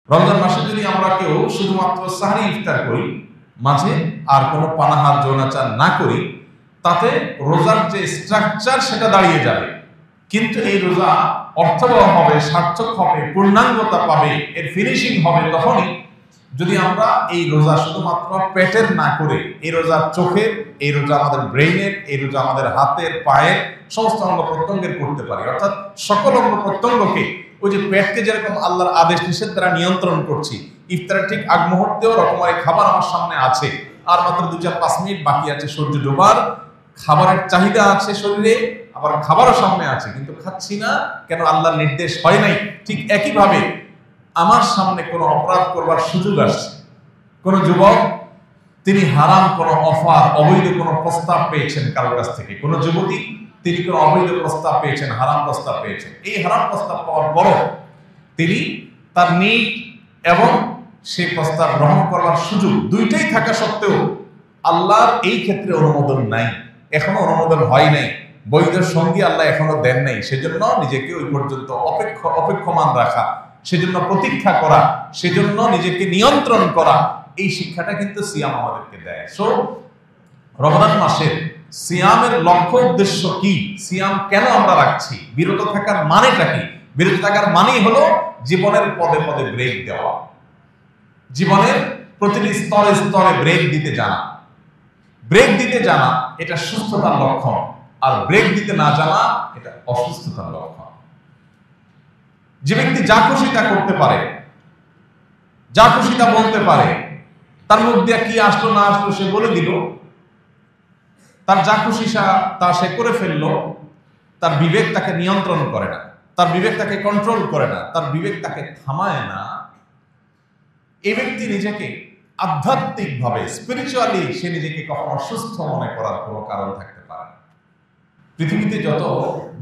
রমজান মাসে যদি আমরা কেউ শুধুমাত্র সাহরি ইফতার করি, মাঝে আর কোনো পানাহার যৌনাচার না করি, তাতে রোজার যে স্ট্রাকচার সেটা দাঁড়িয়ে যাবে, কিন্তু এই রোজা অর্থবহ হবে, সার্থক হবে, পূর্ণাঙ্গতা পাবে, এর ফিনিশিং হবে তখনই যদি আমরা এই রোজা শুধুমাত্র পেটের না করে এই রোজা চোখের, এই রোজা আমাদের ব্রেইনের, এই রোজা আমাদের হাতের, পায়ের সমস্ত অঙ্গ প্রত্যঙ্গের করতে পারি। অর্থাৎ সকল অঙ্গ প্রত্যঙ্গকে, ওই যে পেটকে যেরকম আল্লাহর আদেশ নিষেধ দ্বারা নিয়ন্ত্রণ করছি, ইফতারের ঠিক আগ মুহূর্তেও রকমারি খাবার আমার সামনে আছে, আর মাত্র 2-4-5 মিনিট বাকি আছে সূর্য ডোবার, খাবারের চাহিদা আছে শরীরে, আবার খাবারও সামনে আছে, কিন্তু খাচ্ছি না কেন? আল্লাহর নির্দেশ হয় নাই। ঠিক একইভাবে আমার সামনে কোনো অপরাধ করবার সুযোগ আসছে, কোনো যুবক তিনি হারাম কোনো অফার, অবৈধ কোনো প্রস্তাব পেয়েছেন কারোর কাছ থেকে, কোনো যুবতী তিনি কোনো অবৈধ প্রস্তাব পেয়েছেন, হারাম প্রস্তাব পেয়েছেন। এই হারাম প্রস্তাব পাওয়ার পরও তিনি তার নিড এবং সেই প্রস্তাব গ্রহণ করার সুযোগ দুইটাই থাকা সত্ত্বেও আল্লাহর এই ক্ষেত্রে অনুমোদন নাই, এখনো অনুমোদন হয় নাই, বৈধ সঙ্গী আল্লাহ এখনো দেন নাই। সেজন্য নিজেকে ওই পর্যন্ত অপেক্ষমান রাখা, সেজন্য প্রতীক্ষা করা, সেজন্য নিজেকে নিয়ন্ত্রণ করা, এই শিক্ষাটা কিন্তু সিয়াম আমাদেরকে দেয়। সো রমজান মাসের সিয়ামের লক্ষ্য উদ্দেশ্য কি? সিয়াম কেন আমরা রাখছি? বিরত থাকার মানেটা কি? বিরত থাকার মানেই হলো জীবনের পদে পদে ব্রেক দেওয়া, জীবনের প্রতিটি স্তরে স্তরে ব্রেক দিতে জানা। ব্রেক দিতে জানা এটা সুস্থতার লক্ষণ, আর ব্রেক দিতে না জানা এটা অসুস্থতার লক্ষণ। যে ব্যক্তি যা খুশি তা করতে পারে, যা খুশি তা বলতে পারে, তার মুখ দিয়ে কি আসলো না আসলো সে বলে দিল, তার যা খুশি তা সে করে ফেললো, তার বিবেক তাকে নিয়ন্ত্রণ করে না, তার বিবেক তাকে কন্ট্রোল করে না, তার বিবেক তাকে থামায় না, এই ব্যক্তি নিজেকে আধ্যাত্মিকভাবে, স্পিরিচুয়ালি সে নিজেকে কখনো সুস্থ মনে করার কোনো কারণ থাকতে পারে না। পৃথিবীতে যত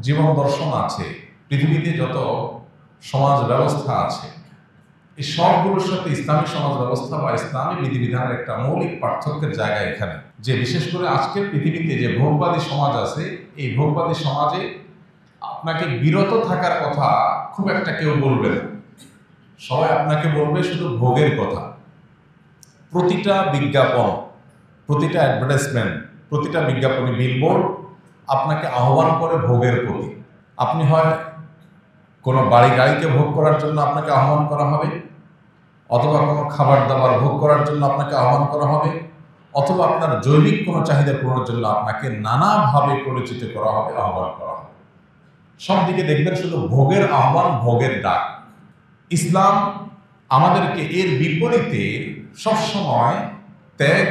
জীবন দর্শন আছে, পৃথিবীতে যত সমাজ ব্যবস্থা আছে, এই সবগুলোর সাথে ইসলামী সমাজ ব্যবস্থা বা ইসলামী বিধিবিধানের একটা মৌলিক পার্থক্যের জায়গা এখানে, যে বিশেষ করে আজকের পৃথিবীতে যে ভোগবাদী সমাজ আছে, এই ভোগবাদী সমাজে আপনাকে বিরত থাকার কথা খুব একটা কেউ বলবে না, সবাই আপনাকে বলবে শুধু ভোগের কথা। প্রতিটা বিজ্ঞাপন, প্রতিটা অ্যাডভার্টাইজমেন্ট, প্রতিটা বিজ্ঞাপনী বিলবোর্ড আপনাকে আহ্বান করে ভোগের প্রতি। আপনি হয় কোনো বাড়ি গাড়িকে ভোগ করার জন্য আপনাকে আহ্বান করা হবে, অথবা কোনো খাবার দাবার ভোগ করার জন্য আপনাকে আহ্বান করা হবে, অথবা আপনার জৈবিক কোনো চাহিদা পূরণের জন্য আপনাকে নানাভাবে পরিচিত করা হবে, আহ্বান করা হবে। সব দিকে দেখবেন শুধু ভোগের আহ্বান, ভোগের ডাক। ইসলাম আমাদেরকে এর বিপরীতে সবসময় ত্যাগ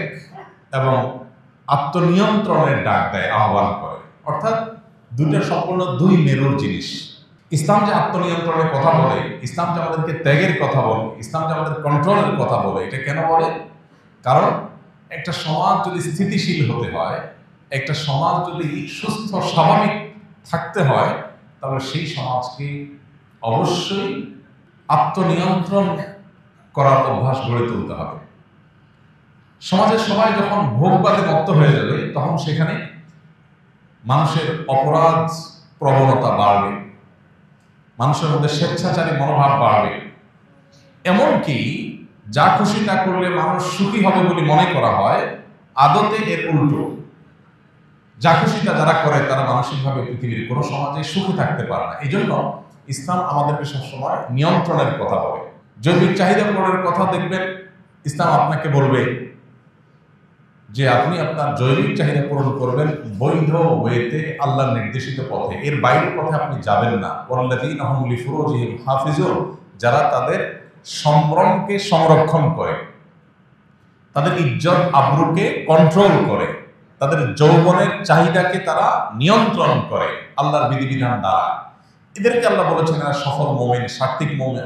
এবং আত্মনিয়ন্ত্রণের ডাক দেয়, আহ্বান করে। অর্থাৎ দুইটা সম্পূর্ণ দুই মেরুর জিনিস। ইসলাম যে আত্মনিয়ন্ত্রণের কথা বলে, ইসলাম যে আমাদেরকে ত্যাগের কথা বলে, ইসলাম যে আমাদের কন্ট্রোলের কথা বলে, এটা কেন বলে? কারণ একটা সমাজ যদি স্থিতিশীল হতে হয়, একটা সমাজ যদি সুস্থ স্বাভাবিক থাকতে হয়, তাহলে সেই সমাজকে অবশ্যই আত্মনিয়ন্ত্রণ করার অভ্যাস গড়ে তুলতে হবে। সমাজের সবাই যখন ভোগবাদে মত্ত হয়ে যাবে, তখন সেখানে মানুষের অপরাধ প্রবণতা বাড়বে, মানুষের মধ্যে স্বেচ্ছাচারী মনোভাব বাড়বে, এমনকি যা খুশি তা করলে মানুষ সুখী হবে বলে মনে করা হয়, আদতে এর উল্টো। যা খুশি তা যারা করে তারা মানসিকভাবে পৃথিবীর কোনো সমাজে সুখী থাকতে পারে না। এই জন্য ইসলাম আমাদেরকে সবসময় নিয়ন্ত্রণের কথা বলে। জৈবিক চাহিদা পূরণের কথা দেখবেন, ইসলাম আপনাকে বলবে যে আপনি আপনার জৈবিক চাহিদা পূরণ করবেন বৈধ ওয়েতে, আল্লাহর নির্দেশিত পথে, এর বাইরের পথে আপনি যাবেন না। ওয়াল্লাযীনা হুম লিফুরুজিহিম হাফিজুন, যারা তাদের সম্ভ্রমকে সংরক্ষণ করে, তাদের ইজ্জত আবরুকে কন্ট্রোল করে, তাদের যৌবনের চাহিদাকে তারা নিয়ন্ত্রণ করে আল্লাহর বিধিবিধান দ্বারা। এদেরকে আল্লাহ বলেছেন এরা সফল মুমিন,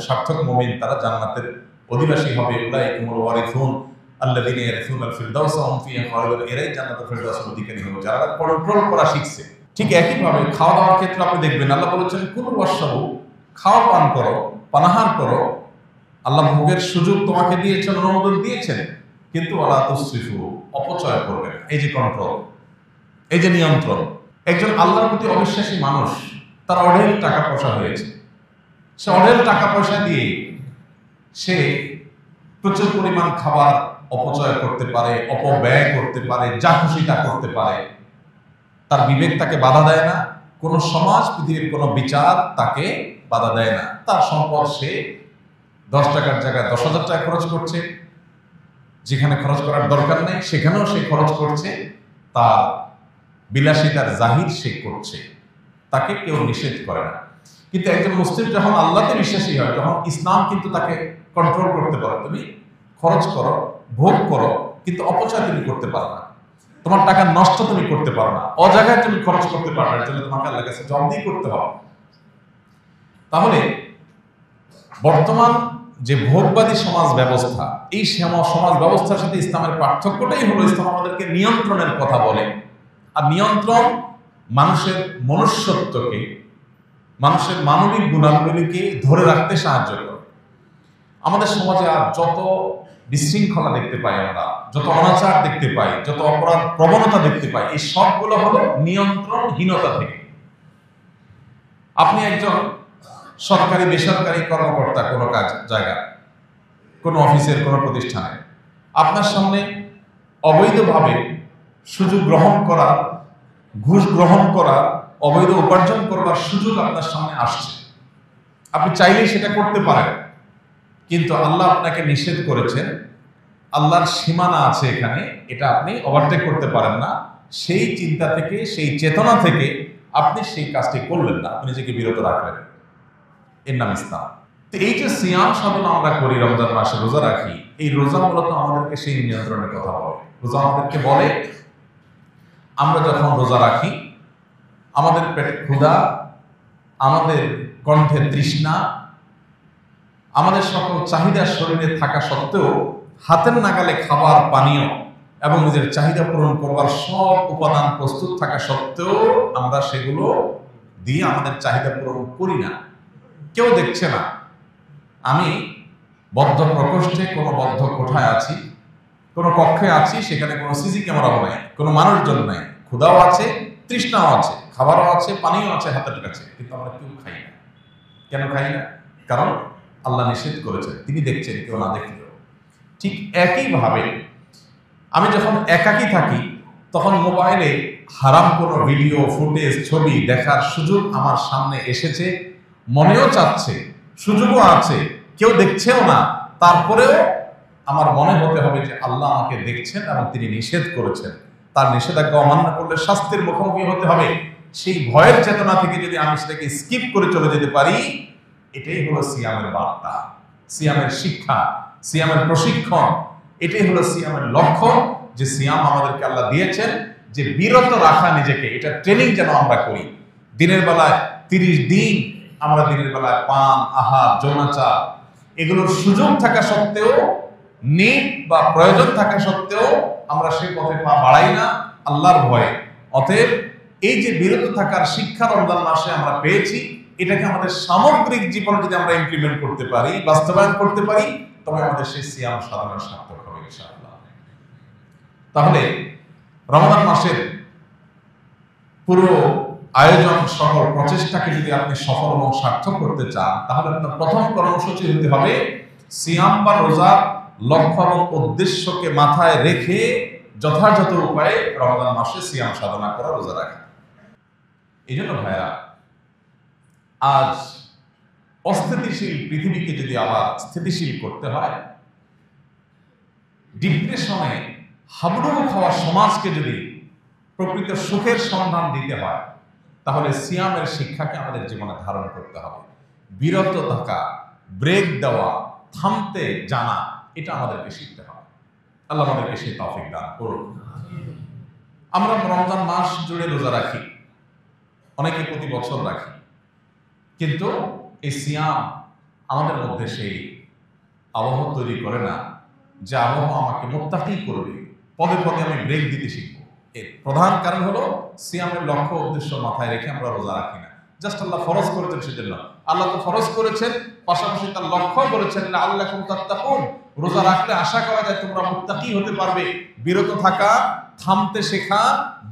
সার্থক মুমিন, তারা জান্নাতের অধিবাসী হবে। উলাইকুমুল ওয়ারিসুন আল্লাযীনা ইয়ারিসুনাল ফিরদাউস ওয়া হুম ফিহা খালিদুন, এরাই জান্নাতুল ফিরদাউসের অধিকারী হবে যারা কন্ট্রোল করা শিখছে। ঠিক একইভাবে খাওয়া দাওয়ার ক্ষেত্রে আপনি দেখবেন আল্লাহ বলেছেন কুলু ওয়াশরাবু, খাও পান করো, পানাহার করো। আল্লাহ ভোগের সুযোগ তোমাকে দিয়েছেন, অনুমোদন দিয়েছেন, কিন্তু ওয়ালা তুসরিফু, অপচয় করবে না। এই যে কন্ট্রোল, এই যে নিয়ন্ত্রণ। একজন আল্লাহর প্রতি অবিশ্বাসী মানুষ, তার অঢেল টাকা পয়সা হয়েছে, সে অঢেল টাকা পয়সা দিয়ে সে প্রচুর পরিমাণ খাবার অপচয় করতে পারে, অপব্যয় করতে পারে, যা খুশি তা করতে পারে, তার বিবেক তাকে বাধা দেয় না, কোন সমাজ, পৃথিবীর কোন বিচার তাকে বাধা দেয় না। তার সম্পদ সে 10 টাকার জায়গায় 10,000 টাকা খরচ করছে, যেখানে খরচ করার দরকার নেই সেখানেও সে খরচ করছে, তার বিলাসিতার জাহির সে করছে, তাকে কেউ নিষেধ করে না। কিন্তু একজন মুসলিম যখন আল্লাহতে বিশ্বাসী হয়, তখন ইসলাম কিন্তু তাকে কন্ট্রোল করতে পারে। তুমি খরচ করো, ভোগ করো, কিন্তু অপচয় তুমি করতে পারো না, তোমার টাকা নষ্ট তুমি করতে পারো না, অজায়গায় তুমি খরচ করতে পারো না, এর জন্য তোমাকে আল্লাহর কাছে জবাবদিহি করতে হবে। তাহলে বর্তমান যে ভোগবাদী সমাজ ব্যবস্থা, এই সমাজ ব্যবস্থার সাথে ইসলামের পার্থক্যটাই হলো, ইসলাম আমাদেরকে নিয়ন্ত্রণের কথা বলে। আর নিয়ন্ত্রণ মানুষের মনুষ্যত্বকে, মানুষের মানবিক গুণাবলীকে ধরে রাখতে সাহায্য করে। আমাদের সমাজে আর যত বিশৃঙ্খলা দেখতে পাই আমরা, যত অনাচার দেখতে পাই, যত অপরাধ প্রবণতা দেখতে পাই, এই সবগুলো হলো নিয়ন্ত্রণহীনতা থেকে। আপনি একজন সরকারি বেসরকারি কর্মকর্তা, কোনো কাজ জায়গা, কোনো অফিসের কোনো প্রতিষ্ঠানে, আপনার সামনে অবৈধভাবে সুযোগ গ্রহণ করা, ঘুষ গ্রহণ করা, অবৈধ উপার্জন করবার সুযোগ আপনার সামনে আসছে। আপনি চাইলেই সেটা করতে পারেন, কিন্তু আল্লাহ আপনাকে নিষেধ করেছেন, আল্লাহর সীমানা আছে এখানে, এটা আপনি ওভারটেক করতে পারেন না। সেই চিন্তা থেকে, সেই চেতনা থেকে আপনি সেই কাজটি করলেন না, আপনি নিজেকে বিরত রাখলেন। এর নাম ইসলাম। তো এই যে সিয়াম সাধনা আমরা করি, রমজান মাসে রোজা রাখি, এই রোজা মূলত আমাদেরকে সেই নিয়ন্ত্রণের কথা বলে। রোজা আমাদেরকে বলে, আমরা যখন রোজা রাখি, আমাদের পেটে ক্ষুধা, আমাদের কণ্ঠে তৃষ্ণা, আমাদের সকল চাহিদা শরীরে থাকা সত্ত্বেও, হাতের নাগালে খাবার, পানীয় এবং নিজের চাহিদা পূরণ করবার সব উপাদান প্রস্তুত থাকা সত্ত্বেও আমরা সেগুলো দিয়ে আমাদের চাহিদা পূরণ করি না। কেউ দেখছে না, আমি বদ্ধ প্রকোষ্ঠে, কোনো বদ্ধ কোঠায় আছি, কোনো কক্ষে আছি, সেখানে কোনো সিসি ক্যামেরাও নাই, কোনো মানুষজন নাই, ক্ষুধাও আছে, তৃষ্ণাও আছে, খাবারও আছে, পানিও আছে হাতের কাছে, কিন্তু আমরা কেউ খাই না। কেন খাই না? কারণ আল্লাহ নিষেধ করেছেন, তিনি দেখছেন, কেউ না দেখলেও। ঠিক একইভাবে আমি যখন একাকী থাকি, তখন মোবাইলে হারাম কোনো ভিডিও, ফুটেজ, ছবি দেখার সুযোগ আমার সামনে এসেছে, মনেও চাচ্ছে, সুযোগও আছে, কেউ দেখছেও না, তারপরেও আমার মনে হতে হবে যে আল্লাহ আমাকে দেখছেন এবং তিনি নিষেধ করেছেন, তার নিষেধাজ্ঞা অমান্য করলে শাস্তির মুখোমুখি হতে হবে। সেই ভয়ের চেতনা থেকে যদি আমি সেটাকে স্কিপ করে চলে যেতে পারি, এটাই হলো সিয়ামের বার্তা, সিয়ামের শিক্ষা, সিয়ামের প্রশিক্ষণ। এটাই হলো সিয়ামের লক্ষ্য, যে সিয়াম আমাদেরকে আল্লাহ দিয়েছেন যে বিরত রাখা নিজেকে, এটা ট্রেনিং যেন আমরা করি। দিনের বেলায় 30 দিন আমরা দিনের বেলায় পান, আহার, যৌনাচার এগুলোর সুযোগ থাকা সত্ত্বেও, নিড বা প্রয়োজন থাকা সত্ত্বেও আমরা সে পথে পা বাড়াই না আল্লাহর ভয়ে। অতএব এই যে বিরত থাকার শিক্ষা রমজান মাসে আমরা পেয়েছি, এটাকে আমাদের সামগ্রিক জীবনে যদি আমরা ইমপ্লিমেন্ট করতে পারি, বাস্তবায়ন করতে পারি, তবে আমাদের সেই সিয়াম সাধনা সার্থক হবে ইনশাআল্লাহ। তাহলে রমজান মাসের পুরো আয়োজন, সকল প্রচেষ্টাকে যদি আপনি সফল এবং সার্থক করতে চান, তাহলে আপনার প্রথম কর্মসূচি হতে হবে সিয়াম বা রোজার লক্ষ্য এবং উদ্দেশ্যকে মাথায় রেখে যথাযথ উপায়ে রমজান মাসে সিয়াম সাধনা করা, রোজা রাখা। এই জন্য ভাইয়া, আজ অস্থিতিশীল পৃথিবীকে যদি আবার স্থিতিশীল করতে হয়, ডিপ্রেশনে হাবুডুবু খাওয়া সমাজকে যদি প্রকৃত সুখের সন্ধান দিতে হয়, তাহলে সিয়ামের শিক্ষাকে আমাদের জীবনে ধারণ করতে হবে। বিরত থাকা, ব্রেক দেওয়া, থামতে জানা, এটা আমাদেরকে শিখতে হবে। আল্লাহ আমাদেরকে সেই তৌফিক দান করুন। আমরা রমজান মাস জুড়ে রোজা রাখি, অনেকে প্রতি বছর রাখি, কিন্তু এই সিয়াম আমাদের মধ্যে সেই আবহাওয়া তৈরি করে না যে আবহাওয়া আমাকে মুত্তাকি করবে, পদে পদে আমি ব্রেক দিতে শিখবো। এর প্রধান কারণ হলো সিয়ামের লক্ষ্য উদ্দেশ্য মাথায় রেখে আমরা রোজা রাখি না। জাস্ট আল্লাহ ফরজ করেছেন সেজন্য, আল্লাহ তো ফরজ করেছেন, পাশাপাশি তার লক্ষ্য বলেছেন লাআল্লাকুম তাত্তাকুন, রোজা রাখলে আশা করা যায় তোমরা মুত্তাকি হতে পারবে। বিরত থাকা, থামতে শেখা,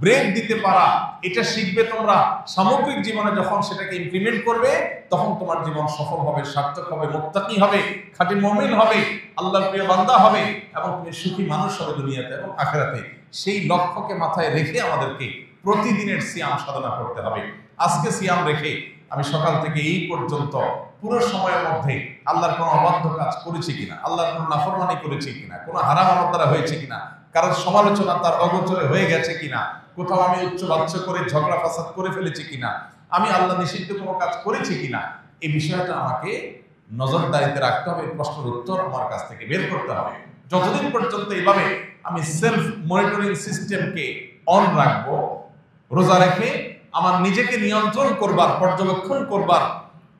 ব্রেক দিতে পারা, এটা শিখবে তোমরা। সামগ্রিক জীবনে যখন সেটাকে ইমপ্লিমেন্ট করবে তখন তোমার জীবন সফল হবে, সার্থক হবে, মুত্তাকি হবে, খাঁটি মুমিন হবে, আল্লাহর প্রিয় বান্দা হবে এবং তুমি সুখী মানুষ হবে দুনিয়াতে এবং আখিরাতে। সেই লক্ষ্যকে মাথায় রেখে আমাদেরকে প্রতিদিনের সিয়াম সাধনা করতে হবে। আজকে সিয়াম রেখে আমি সকাল থেকে এই পর্যন্ত পুরো সময়ের মধ্যে আল্লাহর কোনো অবাধ্য কাজ করেছি কিনা, আল্লাহর কোনো নাফরমানি করেছি কিনা, কোনো হারাম আমার দ্বারা হয়েছে কিনা, কারোর সমালোচনা তার অগোচরে হয়ে গেছে কিনা, কোথাও আমি উচ্চ বাচ্চ করে ঝগড়া ফাসাদ করে ফেলেছি কিনা, আমি আল্লাহ নিষিদ্ধ কোনো কাজ করেছি কিনা, এই বিষয়টা আমাকে নজরদারিতে রাখতে হবে। প্রশ্নের উত্তর আমার কাছ থেকে বের করতে হবে। যতদিন পর্যন্ত এইভাবে আমি সেলফ মনিটরিং সিস্টেমকে অন রাখবো, রোজা রেখে আমার নিজেকে নিয়ন্ত্রণ করবার, পর্যবেক্ষণ করবার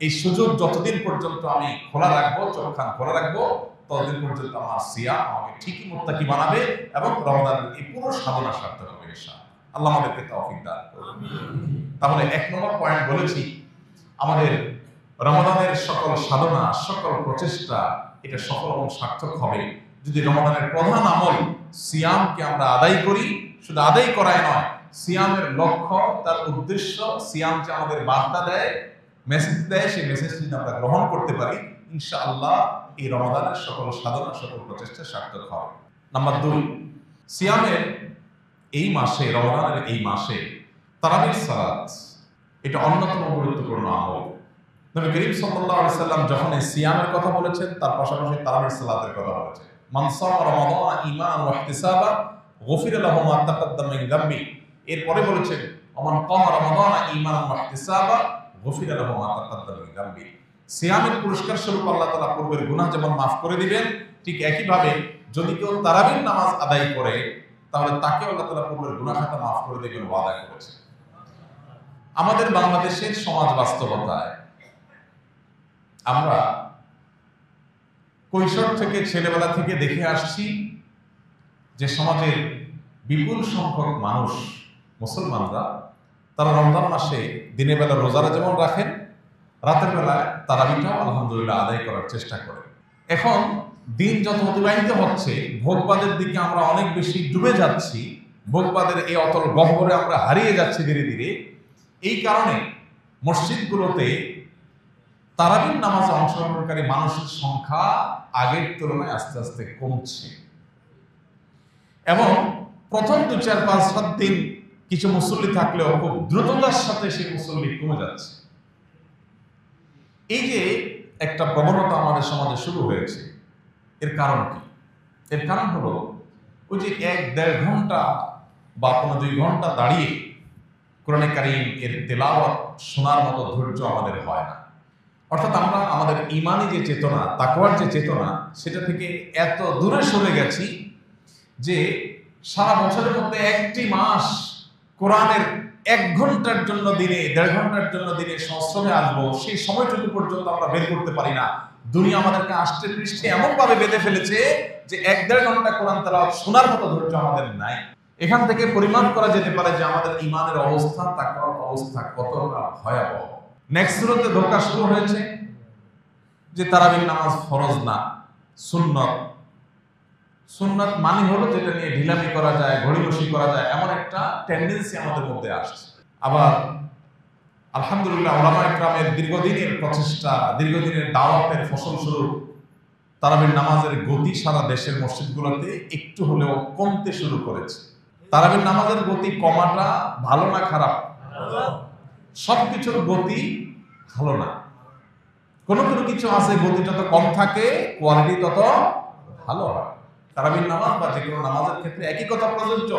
এই সুযোগ যতদিন পর্যন্ত আমি খোলা রাখবো, চোখ কান খোলা রাখবো, ততদিন পর্যন্ত আমার সিয়াম আমাকে ঠিকই মুত্তাকি বানাবে এবং রমজানের এই পুরো সাধনা সার্থক হবে ইনশাআল্লাহ। আল্লাহ আমাদেরকে তৌফিক দান করুন। তাহলে 1 নম্বর পয়েন্ট বলেছি, আমাদের রমজানের সকল সাধনা, সকল প্রচেষ্টা এটা সফল এবং সার্থক হবে যদি রমজানের প্রধান আমল সিয়ামকে আমরা আদায় করি। শুধু আদায় করাই নয়, সিয়ামের লক্ষ্য, তার উদ্দেশ্য, সিয়াম যে আমাদের বার্তা দেয়, মেসেজ দেয়, সেই মেসেজ যদি আমরা গ্রহণ করতে পারি ইনশাআল্লাহ এই রমজানের সকল সাধনা, সকল প্রচেষ্টা সার্থক হবে। নাম্বার 2, সিয়ামের এই মাসে, রমজানের এই মাসে তারাবির সালাত এটা অন্যতম গুরুত্বপূর্ণ আমল। নবী করিম সাল্লাল্লাহু আলাইহি সাল্লাম যখন এই সিয়ামের কথা বলেছেন তার পাশাপাশি তারাবির সালাতের কথা বলেছেন। মান সামা রমাদানা ঈমানান ওয়া ইহতিসাবান গুফিরা লাহু মা তাকাদ্দামা মিন যামবি। এরপরে বলেছেন ওমান কামা রমাদানা ঈমানান ওয়া ইহতিসাবান গুফিরা লাহু মা তাকাদ্দামা মিন যামবি। সিয়ামের পুরস্কার স্বরূপ আল্লাহ তাআলা পূর্বের গুনাহ যেমন মাফ করে দিবেন, ঠিক একইভাবে যদি কেউ তারাবির নামাজ আদায় করে তাহলে তাকে আল্লাহ তাআলা পূর্বের গুনাহ খাতা মাফ করে দিবেন ওয়াদা করেছেন। আমাদের বাংলাদেশের সমাজ বাস্তবতায় আমরা কৈশোর থেকে, ছেলেবেলা থেকে দেখে আসছি যে সমাজের বিপুল সংখ্যক মানুষ, মুসলমানরা, তারা রমজান মাসে দিনের বেলা রোজারা যেমন রাখেন, রাতের বেলায় তারাবিটাও আলহামদুলিল্লাহ আদায় করার চেষ্টা করেন। এখন দিন যত অতিবাহিত হচ্ছে, ভোগবাদের দিকে আমরা অনেক বেশি ডুবে যাচ্ছি, ভোগবাদের এই অতল গহ্বরে আমরা হারিয়ে যাচ্ছি ধীরে ধীরে। এই কারণে মসজিদগুলোতে তারাবির নামাজে অংশগ্রহণকারী মানুষের সংখ্যা আগের তুলনায় আস্তে আস্তে কমছে এবং প্রথম 2, 4, 5, 7 দিন কিছু মুসল্লি থাকলেও খুব দ্রুততার সাথে সেই মুসল্লি কমে যাচ্ছে। এই যে একটা প্রবণতা আমাদের সমাজে শুরু হয়েছে, এর কারণ কি? এর কারণ হলো ওই যে 1-1.5 ঘন্টা বা 2 ঘন্টা দাঁড়িয়ে কোরআনে কারীম এর তেলাওয়াত শোনার মতো ধৈর্য আমাদের হয় না। অর্থাৎ আমরা আমাদের ঈমানি যে চেতনা, তাকওয়ার যে চেতনা, সেটা থেকে এত দূরে সরে গেছি যে সারা বছরের মধ্যে একটি মাস কোরআনের 1 ঘন্টার জন্য দিনে, 1.5 ঘন্টার জন্য দিনে সংশ্রমে আসবো, সেই সময়টুকু পর্যন্ত আমরা বের করতে পারি না। দুনিয়া আমাদেরকে আষ্টে পৃষ্ঠে এমন ভাবে বেঁধে ফেলেছে যে 1-1.5 ঘন্টা কোরআন তেলাওয়াত শোনার মতো ধৈর্য আমাদের নাই। এখান থেকে পরিমাপ করা যেতে পারে যে আমাদের ঈমানের অবস্থা, তাকওয়ার অবস্থা কতটা ভয়াবহ। নেক্সট সুরতে ধোঁকা শুরু হয়েছে যে তারাবির নামাজ ফরজ না, সুন্নত। সুন্নত মানে হলো যেটা নিয়ে ঢিলামি করা যায়, ঘড়িবসি করা যায়, এমন একটা টেন্ডেন্সি আমাদের মধ্যে আসছে। আবার আলহামদুলিল্লাহ উলামায়ে কেরামের দীর্ঘদিনের প্রচেষ্টা, দীর্ঘদিনের দাওয়াতের ফসল স্বরূপ তারাবির নামাজের গতি সারা দেশের মসজিদগুলোতে একটু হলেও কমতে শুরু করেছে। তারাবির নামাজের গতি কমাটা ভালো না খারাপ? সবকিছুর গতি ভালো না। কোনো কোনো কিছু আছে গতিটা তো কম থাকে, কোয়ালিটি তত ভালো হয়। তারাবির নামাজ বা যে কোনো নামাজের ক্ষেত্রে একই কথা প্রযোজ্য,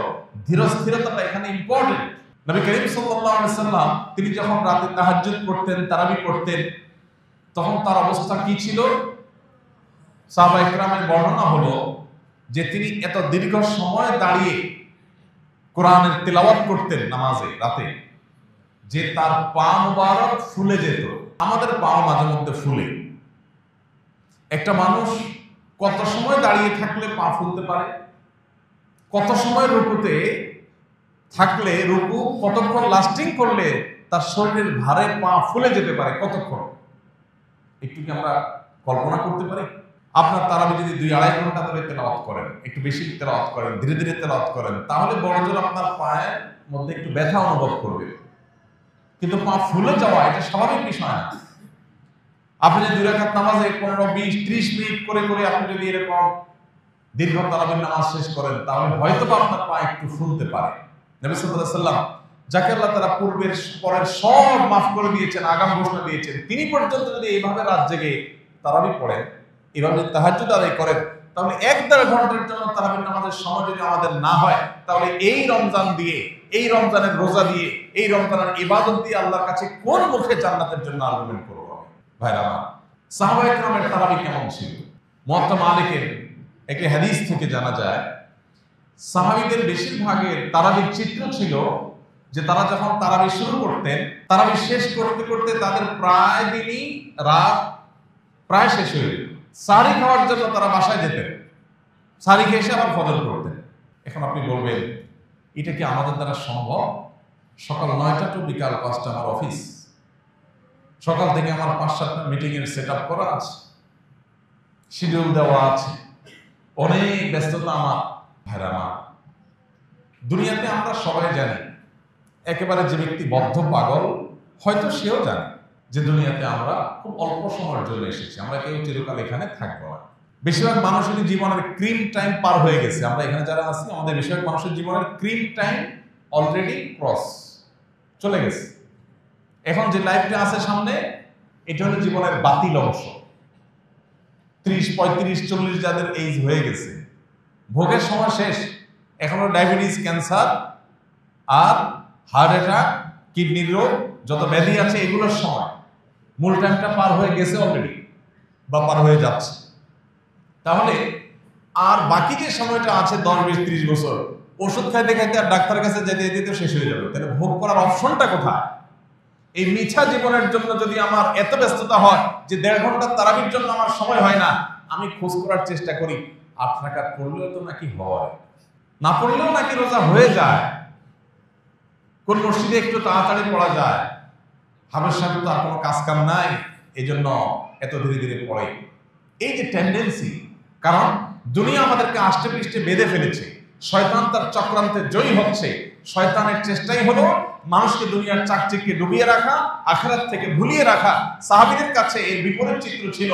ধীরস্থিরতাটা এখানে ইম্পর্টেন্ট। নবী করিম সাল্লাল্লাহু আলাইহি সাল্লাম তিনি যখন রাতে তাহাজ্জুদ পড়তেন, তারাবি পড়তেন, তখন তার অবস্থা কি ছিল? সাহাবায়ে কেরামের বর্ণনা হলো যে তিনি এত দীর্ঘ সময় দাঁড়িয়ে কোরআনের তেলাওয়াত করতেন নামাজে রাতে, যে তার পা মুবারক ফুলে যেত। আমাদের পা মাঝে মধ্যে ফুলে। একটা মানুষ কত সময় দাঁড়িয়ে থাকলে পা ফুলতে পারে? কত সময় রুকুতে থাকলে, রুকু কতক্ষণ লাস্টিং করলে তার শরীরের ভারে পা ফুলে যেতে পারে? কতক্ষণ? একটু কি আমরা কল্পনা করতে পারি? আপনার তারাবি যদি 2-2.5 ঘন্টা ধরে তেলাওয়াত করেন, একটু বেশি তেলাওয়াত করেন, ধীরে ধীরে তেলাওয়াত করেন, তাহলে বড়জোর আপনার পায়ের মধ্যে একটু ব্যথা অনুভব করবে, কিন্তু পা ফুলে যাওয়া এটা স্বাভাবিক বিষয় না। আপনি যদি 2 রাকাত নামাজে 15, 20, 30 মিনিট করে করে আপনি যদি এরকম দীর্ঘ তারাবির নামাজ শেষ করেন, তাহলে হয়তো বা আপনার পা একটু ফুলতে পারে। নবী সাল্লাল্লাহু আলাইহি সাল্লাম, যাকে আল্লাহ তাআলা পূর্বের পরের সব মাফ করে দিয়েছেন, আগাম ঘোষণা দিয়েছেন, তিনি পর্যন্ত যদি এইভাবে রাত জেগে তারাবি পড়েন, এভাবে তাহাজ্জুদ আদায় করেন, তাহলে 1-1.5 ঘন্টার জন্য তারাবির নামাজের সময় যদি আমাদের না হয়, তাহলে এই রমজান দিয়ে, এই রমজানের রোজা দিয়ে, এই রমজানের ইবাদত দিয়ে আল্লাহর কাছে কোন মুখে জান্নাতের জন্য আর্গুমেন্ট করব? ভাইরা আমার, সাহাবায়ে কেরামের তারাবি কেমন ছিল? মুয়াত্তা মালিকের একটি হাদিস থেকে জানা যায়, সাহাবীদের বেশিরভাগের তারাবির চিত্র ছিল যে তারা যখন তারাবি শুরু করতেন, তারাবি শেষ করতে করতে তাদের প্রায় দিনই রাত প্রায় শেষ হয়ে যেত। সাহরি খাওয়ার জন্য তারা বাসায় যেতেন, সাহরি খেয়ে এসে আবার ফজর করতেন। এখন আপনি বলবেন, এটা কি আমাদের দ্বারা সম্ভব? সকাল 9টা টু বিকাল 5টা আমার অফিস, সকাল থেকে আমার 5-7টা মিটিং এর সেট আপ করা আছে, শিডিউল দেওয়া আছে, অনেক ব্যস্ততা আমার। ভাইরা আমার, দুনিয়াতে আমরা সবাই জানি, একেবারে যে ব্যক্তি বদ্ধ পাগল হয়তো সেও জানে যে দুনিয়াতে আমরা খুব অল্প সময়ের জন্য এসেছি, আমরা কেউ চিরকাল এখানে থাকবো না। বেশিরভাগ মানুষেরই জীবনের ক্রিম টাইম পার হয়ে গেছে। আমরা এখানে যারা আছি, আমাদের বেশিরভাগ মানুষের জীবনের ক্রিম টাইম অলরেডি ক্রস চলে গেছে। এখন যে লাইফটা আছে সামনে, এটা হলো জীবনের বাতিল অংশ। 30, 35, 40 যাদের এইজ হয়ে গেছে, ভোগের সময় শেষ। এখনো ডায়াবেটিস, ক্যান্সার আর হার্ট অ্যাটাক, কিডনির রোগ, যত ব্যাধি আছে এগুলোর সময়। মূল টাইমটা পার হয়ে গেছে অলরেডি, বা পার হয়ে যাচ্ছে। তাহলে আর বাকি যে সময়টা আছে 10, 20, 30 বছর, ওষুধ খাইতে খাইতে আর ডাক্তারের কাছে যেতে যেতে শেষ হয়ে যাবে। তাহলে ভোগ করার অপশনটা কোথায়? এই মিছা জীবনের জন্য যদি আমার এত ব্যস্ততা হয় যে 1.5 ঘন্টা তারাবির জন্য আমার সময় হয় না, আমি খোঁজ করার চেষ্টা করি 8 রাকাত পড়লেও তো নাকি হয়, না পড়লেও নাকি রোজা হয়ে যায়, কোন মসজিদে একটু তাড়াতাড়ি পড়া যায়, হাবের সাহেব তো আর কোনো কাজ কাম নাই, এই জন্য এত ধীরে ধীরে পড়ে। এই যে টেন্ডেন্সি, কারণ দুনিয়া আমাদেরকে আষ্টে পৃষ্ঠে বেঁধে ফেলেছে, শয়তান তার চক্রান্তে জয়ী হচ্ছে। শয়তানের চেষ্টাই হলো মানুষকে দুনিয়ার চাকচিক্যে ডুবিয়ে রাখা, আখিরাত থেকে ভুলিয়ে রাখা। সাহাবীদের কাছে এর বিপরীত চিত্র ছিল,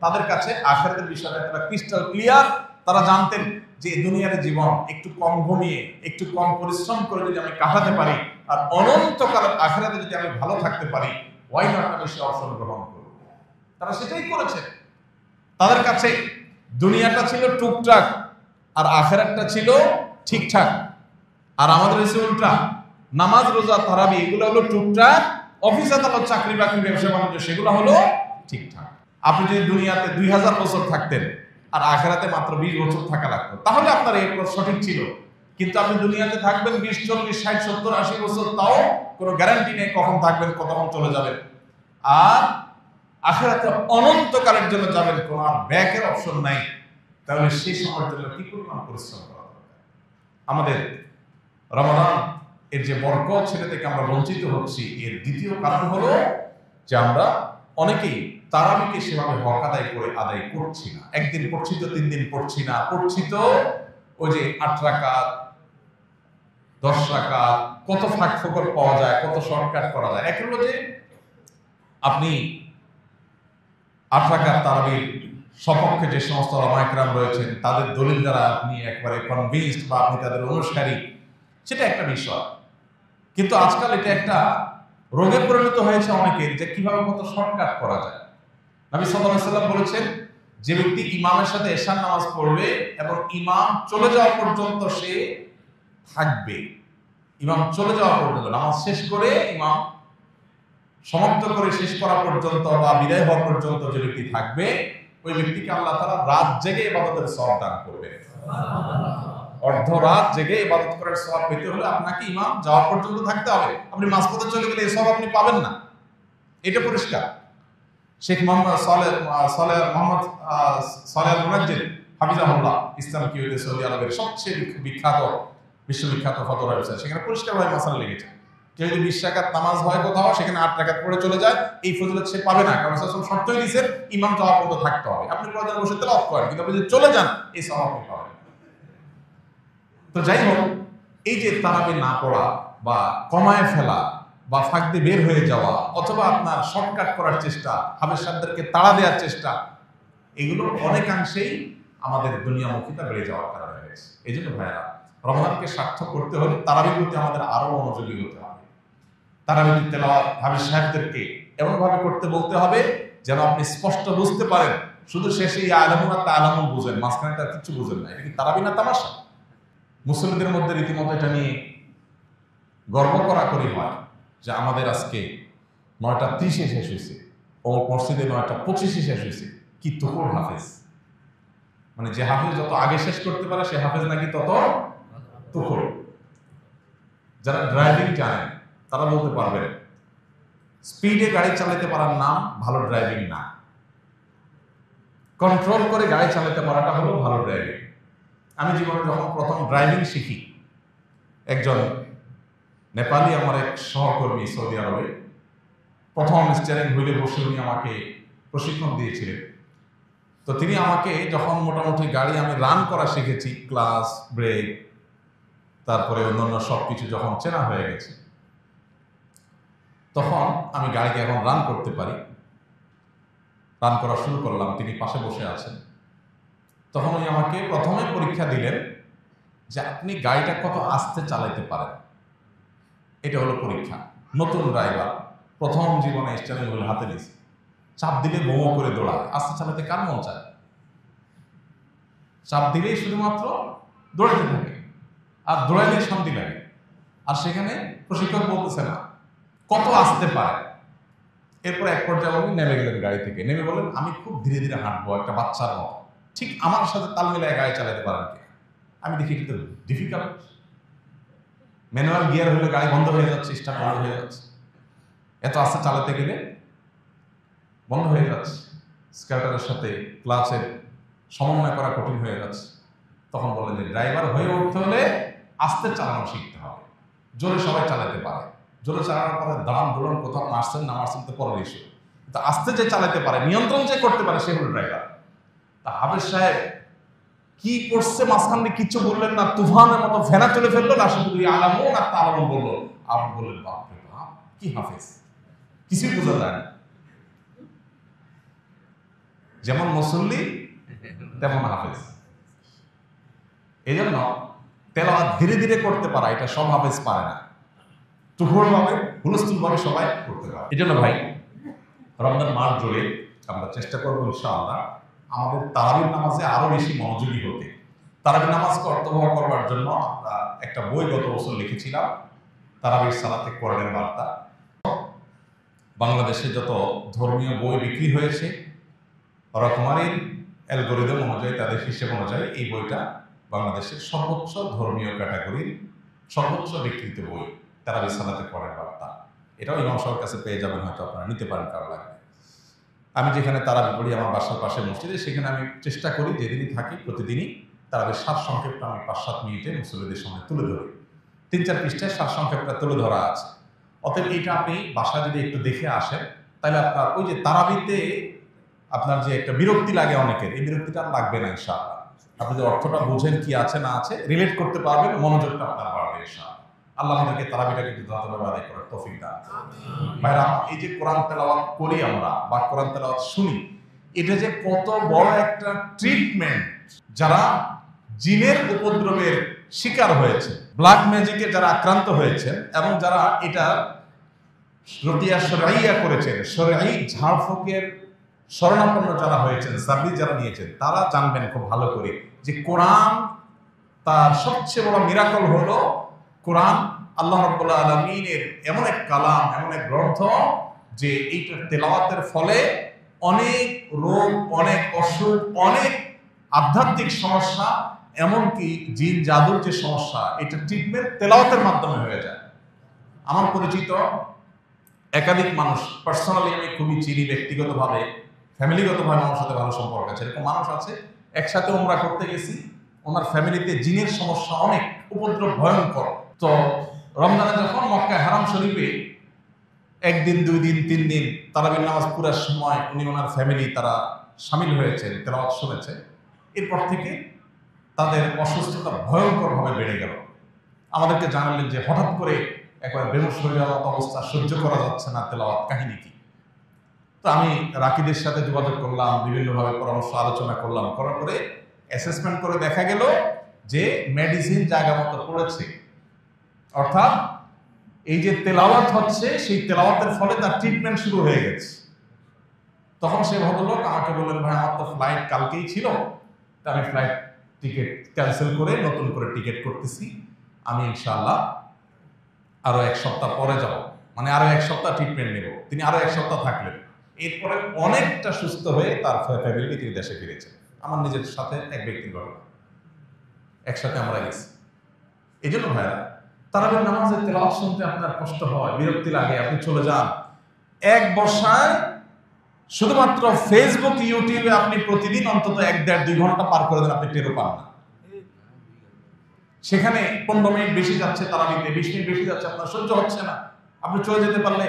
তাদের কাছে আখিরাতের বিষয়টা তারা ক্রিস্টাল ক্লিয়ার। তারা জানতেন যে দুনিয়ার জীবন একটু কম ঘুমিয়ে, একটু কম পরিশ্রম করে যদি আমি কাটাতে পারি, আর অনন্তকাল আখিরাতে যদি আমি ভালো থাকতে পারি, ওয়াই নট আমি সে অপশন গ্রহণ করব। তারা সেটাই করেছে। তাদের কাছে দুনিয়াটা ছিল টুকটাক, আর আখিরাতটা ছিল ঠিকঠাক। আর আমাদের এসে উল্টা, নামাজ, রোজা, তারাবি এগুলো হলো টুকটাক, অফিস আদালত, চাকরি বাকরি, ব্যবসা বাণিজ্য সেগুলো হলো ঠিকঠাক। আপনি যদি দুনিয়াতে 2000 বছর থাকতেন আর আখিরাতে মাত্র 20 বছর থাকা লাগতো, তাহলে আপনার এই সঠিক ছিল। কিন্তু আপনি দুনিয়াতে থাকবেন 20, 40, 60, 70, 80 বছর, তাও কোনো গ্যারান্টি নেই কখন থাকবেন, কতক্ষণ চলে যাবেন। আর আখিরাতে অনন্তকালের জন্য যাবেন, কোনো আর ব্যাকের অপশন নাই। তাহলে সেই সময়ের জন্য কি পরিমাণ পরিশ্রম করা দরকার। আমাদের রমাদান এর যে বরকত, সেটা থেকে আমরা বঞ্চিত হচ্ছি। এর দ্বিতীয় কারণ হলো যে আমরা অনেকেই তারাবিকে সেভাবে হক আদায় করছি না। একদিন পড়ছি তো 3 দিন পড়ছি না, পড়ছি তো ওই যে 8 রাকাত, 10 রাকাত, কত ফাঁক ফোকর পাওয়া যায়, কত শর্টকাট করা যায়। এক হলো যে আপনি 8 রাকাত তারাবির সপক্ষে যে সমস্ত ওলামায়ে কেরাম রয়েছেন, তাদের দলিল দ্বারা আপনি একবারে কনভিন্সড বা আপনি তাদের অনুসারী, সেটা একটা বিষয়। কিন্তু আজকাল এটা একটা রোগে পরিণত হয়েছে অনেকের, যে কিভাবে কত শর্টকাট করা যায়। নবী সাল্লাল্লাহু আলাইহি ওয়াসাল্লাম বলেছেন, যে ব্যক্তি ইমামের সাথে এশার নামাজ পড়বে এবং ইমাম চলে যাওয়া পর্যন্ত সে থাকবে, ইমাম চলে যাওয়া পর্যন্ত, নামাজ শেষ করে ইমাম সমাপ্ত করে শেষ করা পর্যন্ত বা বিদায় হওয়া পর্যন্ত যে ব্যক্তি থাকবে, ওই ব্যক্তিকে আল্লাহ তাআলা রাত জেগে ইবাদতের সওয়াব দান করবে। অর্ধ রাত জেগে ইবাদত করার সওয়াব পেতে হলে আপনাকে ইমাম যাওয়া পর্যন্ত থাকতে হবে। আপনি মাঝপথে চলে গেলে এই সওয়াব আপনি পাবেন না, এটা পরিষ্কার। শেখ মোহাম্মদ সালেহ আল মুনাজ্জির হাফিজাহুল্লাহ, ইসলাম কিউতে সৌদি আরবের সবচেয়ে বিখ্যাত, বিশ্ববিখ্যাত ফতোয়া ওয়েবসাইট, সেখানে পরিষ্কারভাবে মাসালা লিখেছে কেউ যদি 20 রাকাত নামাজ হয় কোথাও, সেখানে 8 রাকাত পড়ে চলে যায়, এই ফজিলত সে পাবে না, কারণ রাসূল শর্তই দিয়েছেন ইমাম যাওয়া পর্যন্ত থাকতে হবে। আপনি প্রয়োজন বসে তেলাওয়াত করেন, কিন্তু আপনি যদি চলে যান এই সওয়াব আপনি পাবেন। তো যাই হোক, এই যে তারাবি না পড়া বা কমায় ফেলা বা ফাঁক দিয়ে বের হয়ে যাওয়া অথবা আপনার শর্টকাট করার চেষ্টা, হাবের সাধ্যকে তাড়া দেওয়ার চেষ্টা, এগুলো অনেকাংশেই আমাদের দুনিয়ামুখিতা বেড়ে যাওয়ার কারণে হয়েছে। এই জন্য ভাইয়েরা, রমজানকে সার্থক করতে হলে তারাবির প্রতি আমাদের আরো মনোযোগী হতে হবে। তারাবির তেলাওয়াত হাবের সাহেবদেরকে এমনভাবে করতে বলতে হবে যেন আপনি স্পষ্ট বুঝতে পারেন। শুধু শেষে ইয়া আলামুন আর তাআলামুন বুঝেন, মাঝখানে তার কিছু বুঝেন না। এটা কি তারাবি না তামাশা? মুসলিমদের মধ্যে রীতিমতো এটা নিয়ে গর্ব করি হয় যে আমাদের আজকে 9:30 শেষ হয়েছে, অমুক মসজিদে 9:25 শেষ হয়েছে। কি তুকুর হাফেজ, মানে যে হাফেজ যত আগে শেষ করতে পারে সে হাফেজ নাকি তত তুকুর। যারা ড্রাইভিং জানেন তারা বলতে পারবেন, স্পিডে গাড়ি চালাতে পারার নাম ভালো ড্রাইভিং না, কন্ট্রোল করে গাড়ি চালাতে পারাটা হলো ভালো ড্রাইভিং। আমি জীবনে যখন প্রথম ড্রাইভিং শিখি, একজন নেপালি আমার এক সহকর্মী সৌদি আরবে প্রথম স্টিয়ারিং হুইলে বসে উনি আমাকে প্রশিক্ষণ দিয়েছিলেন। তো তিনি আমাকে যখন মোটামুটি গাড়ি আমি রান করা শিখেছি, ক্লাস, ব্রেক, তারপরে অন্যান্য সবকিছু যখন চেনা হয়ে গেছে, তখন আমি গাড়িকে এখন রান করতে পারি। রান করা শুরু করলাম, তিনি পাশে বসে আছেন। তখন উনি আমাকে প্রথমে পরীক্ষা দিলেন যে আপনি গাড়িটা কত আস্তে চালাইতে পারেন। এটা হলো পরীক্ষা। নতুন ড্রাইভার, প্রথম জীবনে স্টিয়ারিং হুইল হাতে নিয়েছে, চাপ দিলে বোমো করে দৌড়ায়। আস্তে চালাতে কার মন চায়? চাপ দিলেই শুধুমাত্র দৌড়াতে থাকে, আর দৌড়াইলে শান্তি লাগে। আর সেখানে প্রশিক্ষক বলতেছে না কত আসতে পারে। এরপর এক পর্যায়ে উনি নেমে গেলেন গাড়ি থেকে, নেমে বলেন আমি খুব ধীরে ধীরে হাঁটবো একটা বাচ্চার মতো, ঠিক আমার সাথে তাল মিলায় গাড়ি চালাতে পারেন কি? আমি দেখি কিন্তু ডিফিকাল্ট। ম্যানুয়াল গিয়ার হলে গাড়ি বন্ধ হয়ে যাচ্ছে, স্টার্ট বন্ধ হয়ে যাচ্ছে, এত আস্তে চালাতে গেলে বন্ধ হয়ে যাচ্ছে, স্কার্টারের সাথে ক্লাচের সমন্বয় করা কঠিন হয়ে যাচ্ছে। তখন বলেন যে ড্রাইভার হয়ে উঠতে হলে আস্তে চালানো শিখতে হবে। জোরে সবাই চালাতে পারে, জোরে চালানোর পরে দাঁড়ান দৌড়ান, কোথাও মারছেন না মারছেন তো পরের ইস্যু, কিন্তু আস্তে যে চালাতে পারে, নিয়ন্ত্রণ যে করতে পারে, সে হলো ড্রাইভার। তা হাফেজ সাহেব কি করছে মাঝখানে কিচ্ছু বললেন না, তুফানের মতো ফেনা চলে ফেললো না, শুধু আলামুন আর তাআলামুন বললো। আপনি বললেন বাপরে বাপ, কি হাফেজ, কিছুই বোঝা যায় না। যেমন মুসল্লি তেমন হাফেজ। এই জন্য তেলাওয়াত ধীরে ধীরে করতে পারা, এটা সব হাফেজ পারে না, টুকরো ভাবে হুলস্থুল ভাবে সবাই করতে পারে। এই জন্য ভাই, রমজান মাস জুড়ে আমরা চেষ্টা করবো ইনশাআল্লাহ আমাদের তারাবির নামাজে আরো বেশি মনোযোগী হতে। তারাবির নামাজকে অর্থবহ করবার জন্য আমরা একটা বই গত বছর লিখেছিলাম, তারাবির সালাতে কোরআনের বার্তা। বাংলাদেশে যত ধর্মীয় বই বিক্রি হয়েছে, রকমারির অ্যালগোরিদম অনুযায়ী, তাদের হিসেব অনুযায়ী এই বইটা বাংলাদেশের সর্বোচ্চ ধর্মীয় ক্যাটাগরির সর্বোচ্চ বিক্রিত বই, তারাবির সালাতে কোরআনের বার্তা। এটাও ইমাম সাহেবের কাছে পেয়ে যাবেন, হয়তো আপনারা নিতে পারেন কারো লাগবে। আমি যেখানে তারাবি পড়ি আমার বাসার পাশে মসজিদে, সেখানে আমি চেষ্টা করি যেদিনই থাকি প্রতিদিনই তারাবির সারসংক্ষেপটা আমি 5-7 মিনিটে মুসল্লিদের সামনে তুলে ধরি। 3-4 পৃষ্ঠায় সারসংক্ষেপটা তুলে ধরা আছে। অতএব এইটা আপনি বাসায় যদি একটু দেখে আসেন, তাহলে আপনার ওই যে তারাবিতে আপনার যে একটা বিরক্তি লাগে অনেকের, এই বিরক্তিটা আর লাগবে না ইনশাআল্লাহ। আপনি যে অর্থটা বুঝেন কি আছে না আছে, রিলেট করতে পারবেন, মনোযোগটা আপনার বাড়বে ইনশাআল্লাহ। আল্লাহ আমাদেরকে তারাবিটাকে যথাযথভাবে আদায় করার তৌফিক দান করুন। ভাইরা, এই যে কোরআন তেলাওয়াত করি আমরা বা কোরআন তেলাওয়াত শুনি, এটা যে কত বড় একটা ট্রিটমেন্ট। যারা জিনের উপদ্রবের শিকার হয়েছে, ব্ল্যাক ম্যাজিকে যারা আক্রান্ত হয়েছেন, এবং যারা এটা রতিয়া শরঈয়া করেছেন, শরঈ ঝাড়ফুঁকের শরণাপন্ন যারা হয়েছেন, সার্ভিস যারা নিয়েছেন, তারা জানবেন খুব ভালো করে যে কোরআন তার সবচেয়ে বড় মিরাকল হলো কোরআন আল্লাহ রাব্বুল আলামিনের এমন এক কালাম, এমন এক গ্রন্থ যে এইটার তেলাওয়াতের ফলে অনেক রোগ, অনেক অসুখ, অনেক আধ্যাত্মিক সমস্যা, এমনকি জিন জাদুর যে সমস্যা, এটা ট্রিটমেন্ট তেলাওয়াতের মাধ্যমে হয়ে যায়। আমার পরিচিত একাধিক মানুষ, পার্সোনালি আমি খুবই চিনি, ব্যক্তিগতভাবে ফ্যামিলিগতভাবে আমার সাথে ভালো সম্পর্ক আছে, এরকম মানুষ আছে। একসাথে উমরা করতে গেছি, ওনার ফ্যামিলিতে জিনের সমস্যা অনেক, উপদ্রব ভয়ঙ্কর। তো রমজানে যখন মক্কায় হারাম শরীফে একদিন, 2 দিন, 3 দিন তারাবির নামাজ পুরার সময় উনি ওনার ফ্যামিলি তারা সামিল হয়েছেন, তেলাওয়াত শুনেছে, এরপর থেকে তাদের অসুস্থতা ভয়ঙ্করভাবে বেড়ে গেল। আমাদেরকে জানালেন যে হঠাৎ করে একবার বেহুশ হয়ে যাওয়ার অবস্থা, সহ্য করা যাচ্ছে না, তেলাওয়াত কাহিনী কি। তো আমি রাকিদের সাথে যোগাযোগ করলাম, বিভিন্নভাবে পরামর্শ আলোচনা করলাম, করার পরে অ্যাসেসমেন্ট করে দেখা গেল যে মেডিসিন জায়গা মতো পড়েছে, অর্থাৎ এই যে তেলাওয়াত হচ্ছে সেই তেলাওয়াতের ফলে তার ট্রিটমেন্ট শুরু হয়ে গেছে। তখন সে ভদ্রলোক আমাকে বললেন, ভাই আমার তো ফ্লাইট কালকেই ছিল, তা আমি ফ্লাইট টিকিট ক্যান্সেল করে নতুন করে টিকিট করতেছি, আমি ইনশাআল্লাহ আরো 1 সপ্তাহ পরে যাব, মানে আরো 1 সপ্তাহ ট্রিটমেন্ট নেব। তিনি আরো 1 সপ্তাহ থাকলেন, এরপরে অনেকটা সুস্থ হয়ে তার ফ্যামিলি তিনি দেশে ফিরেছেন। আমার নিজের সাথে এক ব্যক্তির ঘটনা, একসাথে আমরা গেছি। এই জন্য ভাইরা, তারাবির নামাজে তেলাওয়াত শুনতে আপনার কষ্ট হয়, বিরক্তি লাগে, আপনি চলে যান। এক বসায় শুধুমাত্র ফেসবুক, ইউটিউবে আপনি প্রতিদিন অন্তত 1-1.5-2 ঘন্টা পার করে দেন, আপনি টেরও পান না। সেখানে 15 মিনিট বেশি যাচ্ছে তারাবিতে, 20 মিনিট বেশি যাচ্ছে, আপনার সহ্য হচ্ছে না। আপনি চলে যেতে পারলে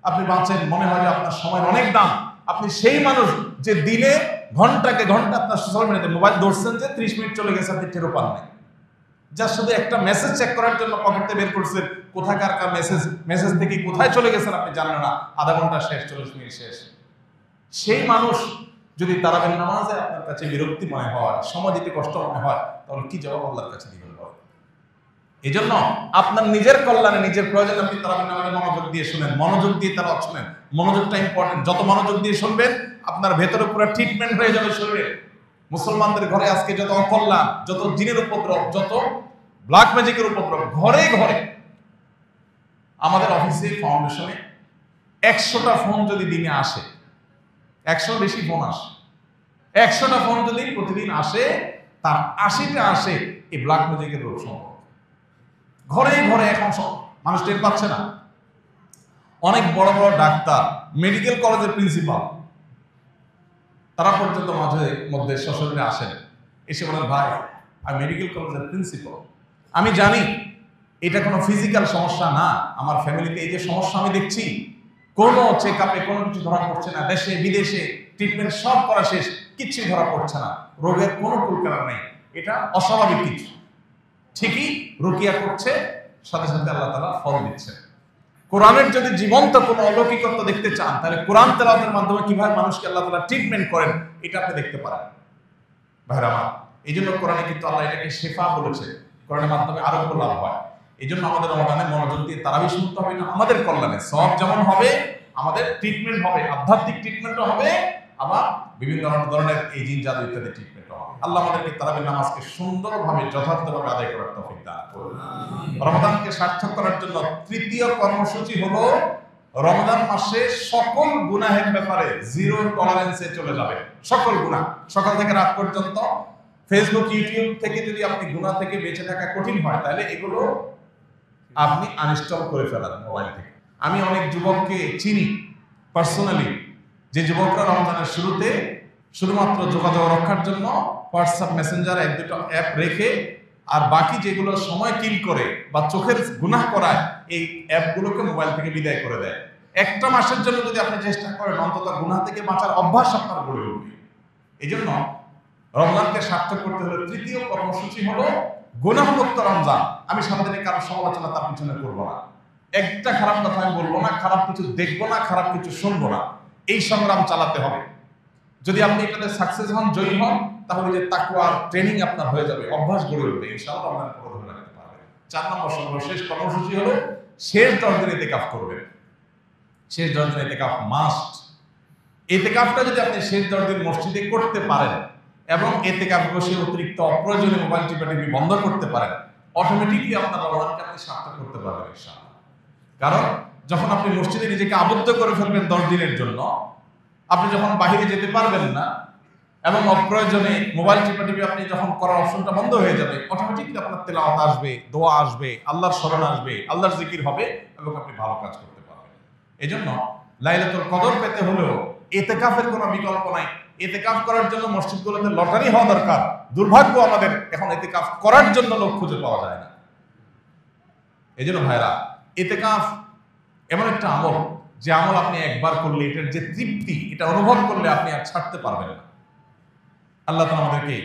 আপনি বাঁচেন, মনে হয় যে আপনার সময়ের অনেক দাম। আপনি সেই মানুষ যে দিনে ঘন্টাকে ঘন্টা আপনার সোশ্যাল মিডিয়াতে মোবাইল ধরছেন, যে 30 মিনিট চলে গেছে আপনি টেরও পান নাই। যা শুধু একটা মেসেজ চেক করার জন্য পকেটে বের করছেন, কোথাকার মেসেজ থেকে কোথায় চলে গেছেন আপনি জানেন না, আধা ঘন্টা শেষ, 40 মিনিট শেষ। সেই মানুষ যদি তারাবির নামাজে আপনার কাছে বিরক্তি মনে হয়, সময় দিতে কষ্ট মনে হয়, তাহলে কি জবাব আল্লাহর কাছে দিবেন? এই জন্য আপনার নিজের কল্যাণে, নিজের প্রয়োজনে আপনি তারাবির নামাজে মনোযোগ দিয়ে শুনেন, মনোযোগ দিয়ে তেলাওয়াত শুনেন। মনোযোগটা ইম্পর্টেন্ট। যত মনোযোগ দিয়ে শুনবেন, আপনার ভেতরে পুরো ট্রিটমেন্ট হয়ে যাবে শরীরে। মুসলমানদের ঘরে আজকে যত অকল্যাণ, যত জিনের উপদ্রব, যত ব্ল্যাক ম্যাজিকের উপদ্রব, ঘরে ঘরে। আমাদের অফিসে ফাউন্ডেশনে 100টা ফোন যদি দিনে আসে, 100 বেশি ফোন আসে, 100টা ফোন যদি প্রতিদিন আসে, তার 80টা আসে এই ব্ল্যাক ম্যাজিকের রোগ সম্পর্কে। ঘরে ঘরে এখন সব মানুষ টের পাচ্ছে না। অনেক বড় বড় ডাক্তার, মেডিকেল কলেজের প্রিন্সিপাল, তারা পর্যন্ত মাঝে মধ্যে সশরীরে আসেন, এসে বলেন, ভাই আমি মেডিকেল কলেজের প্রিন্সিপাল, আমি জানি এটা কোনো ফিজিক্যাল সমস্যা না, আমার ফ্যামিলিতে এই যে সমস্যা আমি দেখছি, কোনো চেক আপে কোনো কিছু ধরা পড়ছে না, দেশে বিদেশে ট্রিটমেন্ট সব করা শেষ, কিচ্ছুই ধরা পড়ছে না, রোগের কোনো কুলকারা নেই, এটা অস্বাভাবিক কিছু। ঠিকই রুকিয়া করছে, সাথে সাথে আল্লাহ তাআলা ফল দিচ্ছে। কোরআনের যদি জীবন্ত কোনো অলৌকিকত্ব দেখতে চান, তাহলে কোরআন তেলাওয়াতের মাধ্যমে কিভাবে মানুষকে আল্লাহ তাআলা ট্রিটমেন্ট করেন, এটা আপনি দেখতে পারেন। ভাইরা আমার, এই জন্য কোরআনে কিন্তু আল্লাহ এটাকে শেফা বলেছে, কোরআনের মাধ্যমে আরোগ্য লাভ হয়। এই জন্য আমাদের রমাদানে মনোযোগ দিয়ে তারাবি শুনতে হবে, না আমাদের কল্যাণে, সব যেমন হবে, আমাদের ট্রিটমেন্ট হবে, আধ্যাত্মিক ট্রিটমেন্টও হবে, আবার বিভিন্ন ধরনের এই জিন জাদু ইত্যাদি ট্রিটমেন্টও হবে। আল্লাহ আমাদেরকে তারাবির নামাজকে সুন্দরভাবে, যথার্থভাবে আদায় করার তৌফিক দান করুন। রমাদানকে সার্থক করার জন্য তৃতীয় কর্মসূচি হলো, রমজান মাসে সকল গুনাহের ব্যাপারে জিরো টলারেন্সে চলে যাবে। সকল গুনাহ, সকাল থেকে রাত পর্যন্ত। ফেসবুক, ইউটিউব থেকে যদি আপনি গুনাহ থেকে বেঁচে থাকা কঠিন হয়, তাহলে এগুলো আপনি আনইনস্টল করে ফেলান মোবাইল থেকে। আমি অনেক যুবককে চিনি পার্সোনালি, যে যুবকরা রমজানের শুরুতে শুধুমাত্র যোগাযোগ রক্ষার জন্য হোয়াটসঅ্যাপ, মেসেঞ্জার 1-2টা অ্যাপ রেখে, আর বাকি যেগুলো সময় কিল করে বা চোখের গুনাহ করায়, এই অ্যাপগুলোকে মোবাইল থেকে বিদায় করে দেয়। একটা মাসের জন্য যদি আপনি চেষ্টা করেন, অন্তত গুনাহ থেকে বাঁচার অভ্যাস আপনার গড়ে উঠবে। এই জন্য রমজানকে সার্থক করতে হলে তৃতীয় কর্মসূচি হলো গুনাহমুক্ত রমজান। আমি সারাদিনে কারো সমালোচনা তার পিছনে করবো না, একটা খারাপ কথা আমি বলবো না, খারাপ কিছু দেখবো না, খারাপ কিছু শুনবো না। এই সংগ্রাম চালাতে হবে। যদি আপনি এটাতে সাকসেস হন, জয়ী হন, তাহলে যে তাকওয়ার ট্রেনিং আপনার হয়ে যাবে, অভ্যাস গড়ে উঠবে, ইনশাআল্লাহ আপনার পথ ধরে রাখতে পারবেন। 4 নম্বর সর্বশেষ কর্মসূচি হলো শেষ 10 দিন ইতিকাফ করবেন। শেষ 10 দিন ইতিকাফ মাস্ট। ইতিকাফটা যদি আপনি শেষ 10 দিন মসজিদে করতে পারেন এবং ইতিকাফ বসে অতিরিক্ত অপ্রয়োজনীয় মোবাইল টিপাটিপি বন্ধ করতে পারেন, অটোমেটিকলি আপনার রমজানকে আপনি সার্থক করতে পারবেন ইনশাআল্লাহ। কারণ যখন আপনি মসজিদে নিজেকে আবদ্ধ করে ফেলবেন 10 দিনের জন্য, আপনি যখন বাহিরে যেতে পারবেন না এবং অপ্রয়োজনে মোবাইল টিপাটিপি আপনি যখন করার অপশনটা বন্ধ হয়ে যাবে, অটোমেটিকলি আপনার তেলাওয়াত আসবে, দোয়া আসবে, আল্লাহর স্মরণ আসবে, আল্লাহর জিকির হবে এবং আপনি ভালো কাজ করতে পারবেন। এজন্য লাইলাতুল কদর পেতে হলেও ইতিকাফের কোনো বিকল্প নাই। ইতিকাফ করার জন্য মসজিদগুলোতে লটারি হওয়া দরকার। দুর্ভাগ্য আমাদের, এখন ইতিকাফ করার জন্য লোক খুঁজে পাওয়া যায় না। এই জন্য ভাইরা, ইতিকাফ এমন একটা আমল, যে আমল আপনি একবার করলে এটার যে তৃপ্তি, এটা অনুভব করলে আপনি আর ছাড়তে পারবেন না। আল্লাহ তাআলা আমাদেরকে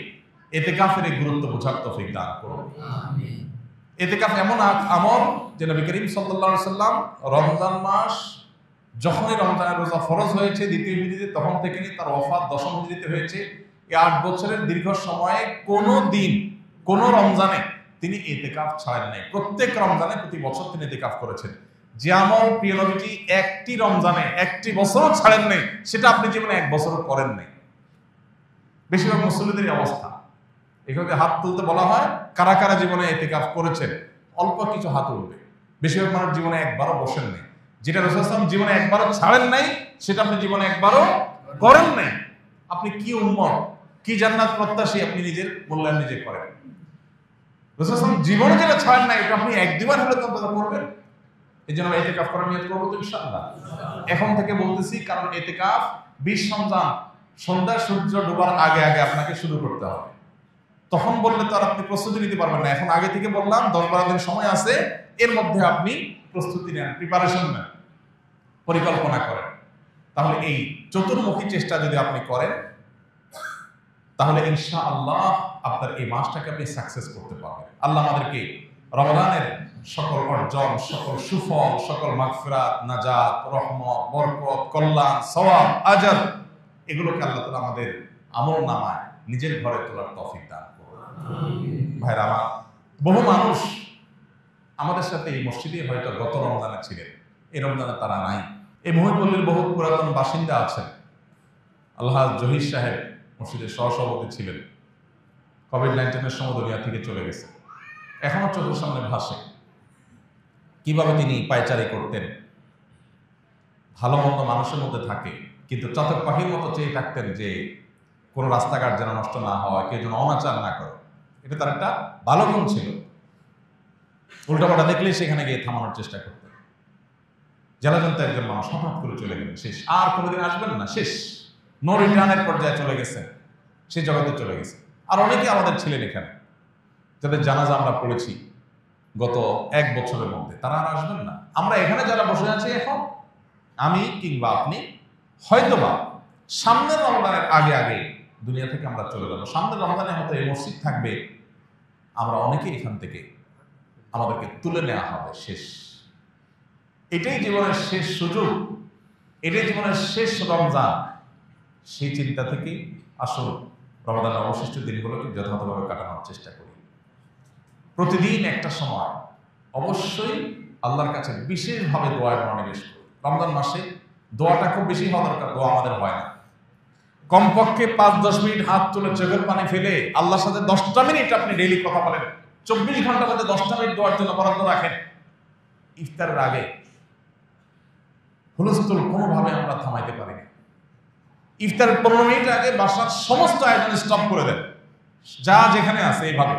ইতিকাফের এই গুরুত্ব বোঝার তৌফিক দান করুন। আমিন। ইতিকাফ এমন আমল যে নবী করিম সাল্লাল্লাহু আলাইহি সাল্লাম রমজান মাস যখনই রমজানের রোজা ফরজ হয়েছে দ্বিতীয় হিজরিতে, তখন থেকে তার ওফাত দশম হিজরিতে হয়েছে, এই 8 বছরের দীর্ঘ সময়ে কোনো দিন, কোনো রমজানে তিনি ইতিকাফ ছাড়েন নাই। প্রত্যেক রমজানে প্রতি বছর তিনি ইতিকাফ করেছেন। যে আমল প্রিয় নবীজি একটি রমজানে একটি বছরও ছাড়েন নাই, সেটা আপনি জীবনে 1 বছরও করেন নাই। বেশিরভাগ মুসল্লিদের অবস্থা। এখানে হাত তুলতে বলা হয়, কারা কারা জীবনে ইতিকাফ করেছেন, অল্প কিছু হাত উঠবে। বেশিরভাগ মানুষ জীবনে একবারও বসেন নাই। যেটা রাসূল সাল্লাল্লাহু আলাইহি ওয়াসাল্লাম জীবনে একবারও ছাড়েন নাই, সেটা আপনি জীবনে একবারও করেন নাই। আপনি কি উম্মত, কি জান্নাত প্রত্যাশী, আপনি নিজের মূল্যায়ন নিজে করেন। রাসূল সাল্লাল্লাহু আলাইহি ওয়াসাল্লাম জীবনে যেটা ছাড়েন নাই, এটা আপনি 1-2বার হলে তো করবেন। এই জন্য ইতিকাফ করার নিয়ত করবো তো ইনশাআল্লাহ। এখন থেকে বলতেছি, কারণ ইতিকাফ 20 রমজান সন্ধ্যা সূর্য ডোবার আগে আগে আপনাকে শুরু করতে হবে। তখন বললে তো আর আপনি প্রস্তুতি নিতে পারবেন না। এখন আগে থেকে বললাম 10-12 দিন সময় আছে, এর মধ্যে আপনি প্রস্তুতি নেন, প্রিপারেশন নেন, পরিকল্পনা করেন। তাহলে এই চতুর্মুখী চেষ্টা যদি আপনি করেন, তাহলে ইনশাআল্লাহ আপনার এই মাসটাকে আপনি সাকসেস করতে পারবেন। আল্লাহ আমাদেরকে রমজানের সকল অর্জন, সকল সুফল, সকল মাগফিরাত, নাজাত, রহমত, বরকত, কল্যাণ, সওয়াব, আজর, এগুলোকে আল্লাহ তাআলা আমাদের আমল নামায় নিজের ঘরে তোলার তৌফিক দান করুন। ভাইরা আমার, বহু মানুষ আমাদের সাথে এই মসজিদে হয়তো গত রমজানে ছিলেন, এই রমজানে তারা নাই। এই মহিপল্লীর বহু পুরাতন বাসিন্দা আছেন। আল্লাহ জহির সাহেব মসজিদের সহসভাপতি ছিলেন, কোভিড-19 সময় দুনিয়া থেকে চলে গেছে। এখনো চোখের সামনে ভাসে কিভাবে তিনি পায়চারি করতেন, ভালো মন্দ মানুষের মধ্যে থাকে, কিন্তু চাতক পাখির মতো চেয়ে থাকতেন যে কোনো রাস্তাঘাট যেন নষ্ট না হয়, কেউ যেন অনাচার না করে। এটা তার একটা ভালো গুণ ছিল। উল্টাপাল্টা দেখলে সেখানে গিয়ে থামানোর চেষ্টা করতেন। জেলাজন্ত একজন মানুষ হঠাৎ করে চলে গেলেন, শেষ, আর কোনোদিন আসবেন না, শেষ, নো রিটার্নের পর্যায়ে চলে গেছেন, সে জগতে চলে গেছে। আর অনেকে আমাদের ছিলেন এখানে, যাদের জানাজা আমরা পড়েছি গত 1 বছরের মধ্যে, তারা আর আসবেন না। আমরা এখানে যারা বসে আছি এখন, আমি কিংবা আপনি, হয়তোবা সামনের রমজানের আগে আগে দুনিয়া থেকে আমরা চলে যাব। সামনের রমজানে হয়তো এই মসজিদ থাকবে, আমরা অনেকে এখান থেকে আমাদেরকে তুলে নেওয়া হবে, শেষ। এটাই জীবনের শেষ সুযোগ, এটাই জীবনের শেষ রমজান। সেই চিন্তা থেকে আসল রমজানের অবশিষ্ট দিনগুলোকে যথাযথভাবে কাটানোর চেষ্টা করি। প্রতিদিন একটা সময় অবশ্যই আল্লাহর কাছে বিশেষভাবে দোয়ায় মনোনিবেশ করি। রমজান মাসে দোয়াটা খুব বেশি হওয়া দরকার, দোয়া আমাদের হয় না। কমপক্ষে 5-10 মিনিট হাত তুলে চোখের পানি ফেলে আল্লাহর সাথে 10টা মিনিট আপনি ডেইলি কথা বলেন। 24 ঘন্টার মধ্যে 10টা মিনিট দোয়ার জন্য বরাদ্দ রাখেন। ইফতারের আগে হুলস্থুল কোনোভাবে আমরা থামাইতে পারি না। ইফতারের 15 মিনিট আগে বাসার সমস্ত আয়োজন স্টপ করে দেন, যা যেখানে আছে। এইভাবে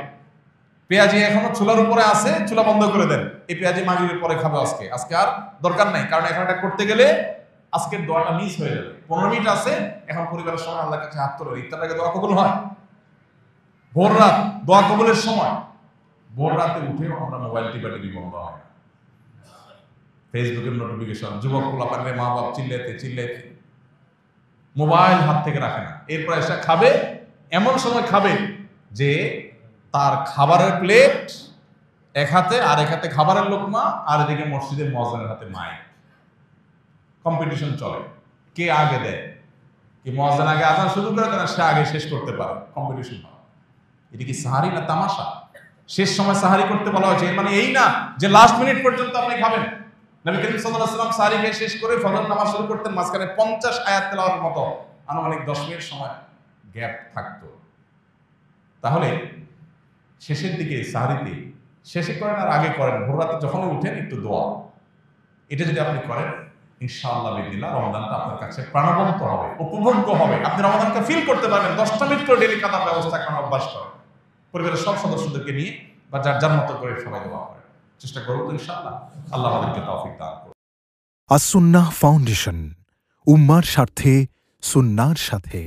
পেঁয়াজি এখনো চুলার উপরে আছে, চুলা বন্ধ করে দেন। এই পেঁয়াজি মাগরিবের পরে খাবে আজকে আর দরকার নাই, কারণ এখন এটা করতে গেলে আজকের দোয়াটা মিস হয়ে যাবে। 15 মিনিট আছে, এখন পরিবারের সময় আল্লাহর কাছে হাত তোলে। ইফতারের আগে দোয়া কবুল হয়। ভোর রাত দোয়া কবুলের সময়, ভোর রাতে উঠেও আমরা মোবাইল টিপি বন্ধ হয় না। ফেসবুকের নোটিফিকেশন, যুবক পোলাপানের মা বাপ চিল্লাইতে মোবাইল হাত থেকে রাখে না। এরপর এসে খাবে, এমন সময় খাবে যে তার খাবারের প্লেট এক হাতে, আর এক হাতে খাবারের লোকমা, আর এদিকে মসজিদের মুয়াজ্জিনের হাতে মাইক। কম্পিটিশন চলে, কে আগে দেয়, কি মুয়াজ্জিন আগে আযান শুরু করে দেয়, সে আগে শেষ করতে পারে, কম্পিটিশন হয়। এটা কি সাহারি না তামাশা? শেষ সময় সাহারি করতে বলা হয়েছে, এর মানে এই না যে লাস্ট মিনিট পর্যন্ত আপনি খাবেন। নবী করিম সাল্লাল্লাহু আলাইহি ওয়াসাল্লাম সাহারি খেয়ে শেষ করে ফজর নামাজ শুরু করতেন, মাঝখানে 50 আয়াত তেলাওয়াতের মতো আনুমানিক 10 মিনিট সময় গ্যাপ থাকতো। তাহলে শেষের দিকে সাহারিতে শেষে করেন আর আগে করেন, ভোর রাতে যখনই উঠেন একটু দোয়া, এটা যদি আপনি করেন ইনশাআল্লাহ বিদিল্লাহ রমজানটা আপনার কাছে প্রাণবন্ত হবে, উপভোগ্য হবে। আপনি রমজানকে ফিল করতে পারবেন। 10টা মিনিট করে ডেলি কাটার ব্যবস্থা করার অভ্যাস করেন, পরিবারের সব সদস্যদেরকে নিয়ে বা যার যার মতো করে সবাই দোয়া করেন। চেষ্টা করব তো ইনশাআল্লাহ। আল্লাহ আমাদেরকে তৌফিক দান করুন। আস-সুন্নাহ ফাউন্ডেশন, উম্মার স্বার্থে সুন্নাহর সাথে।